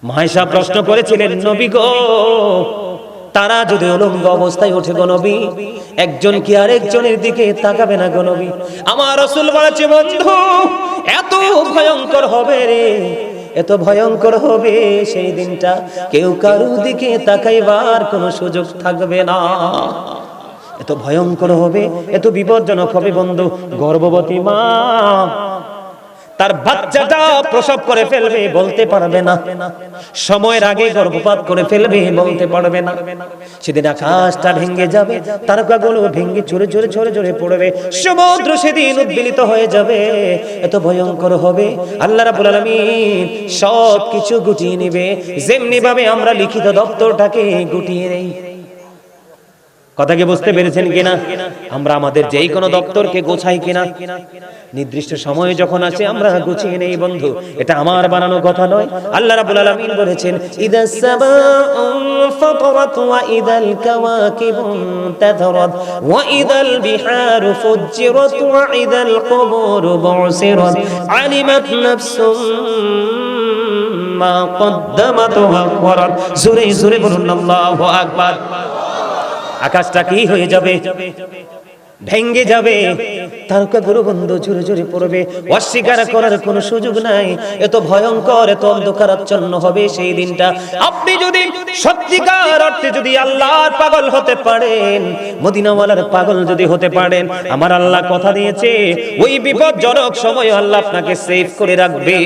মায়েশা প্রশ্ন করেছিলেন, নবী গো, তারা যদি উলঙ্গ অবস্থায় ওঠে গো নবী, একজন কি আরেকজনের দিকে তাকাবে না গো নবী? আমার রাসূল বলেছে, বন্ধু এত ভয়ঙ্কর হবে রে, এত ভয়ঙ্কর হবে সেই দিনটা, কেউ কারো দিকে তাকাইবার কোনো সুযোগ থাকবে না। এত ভয়ঙ্কর হবে, এত বিপজ্জনক হবে বন্ধু। গর্ভবতী মা তার বাচ্চাটা প্রসব করে ফেলবে, বলতে পারবে না। সময়ের আগে গর্ভপাত করে ফেলবে, বলতে পারবে না। সেদিন আকাশটা ভেঙে যাবে, তারকাগুলো ভেঙে ঝরে ঝরে ঝরে ঝরে পড়বে, সমুদ্র সেদিন উদ্বেলিত হয়ে যাবে। এত ভয়ঙ্কর হবে, আল্লাহ রাব্বুল আলামিন সব কিছু গুটিয়ে নেবে, যেমনি ভাবে আমরা লিখিত দপ্তরটাকে গুটিয়ে নেই। কথা কি বুঝতে পেরেছেন কিনা? আমরা আমাদের যেই কোনো দপ্তরকে গোছাই কিনা, নির্দিষ্ট সময়ে যখন আসে আমরা গুছিয়ে নেই বন্ধু। এটা আমার বানানো কথা নয়, আল্লাহ রাব্বুল আলামিন বলেছেন, ইদাস সামাউ ফাতারাত ওয়া ইদাল কাওয়াকিবু তাদারাত ওয়া ইদাল বিহারু ফুজ্জিরাত ওয়া ইদাল কুবুরু বুসিরাত আলিমাত নাফসুম মা কদ্দামাত ওয়া আখরাত। জোরে জোরে বলুন আল্লাহু আকবার। আকাশটা কি হয়ে যাবে? ভেঙে যাবে, তারকাগুলো বন্ধু ঝরে ঝরে পড়বে, অস্বীকার করার কোনো সুযোগ নাই। এত ভয়ঙ্কর, এত অন্ধকারাচ্ছন্ন হবে সেই দিনটা। আপনি যদি সত্যিকার অর্থে যদি আল্লাহর পাগল হতে পারেন, মদিনাওয়ালার পাগল যদি হতে পারেন, আমার আল্লাহ কথা দিয়েছে ওই বিপজ্জনক সময় আল্লাহ আপনাকে সেভ করে রাখবে।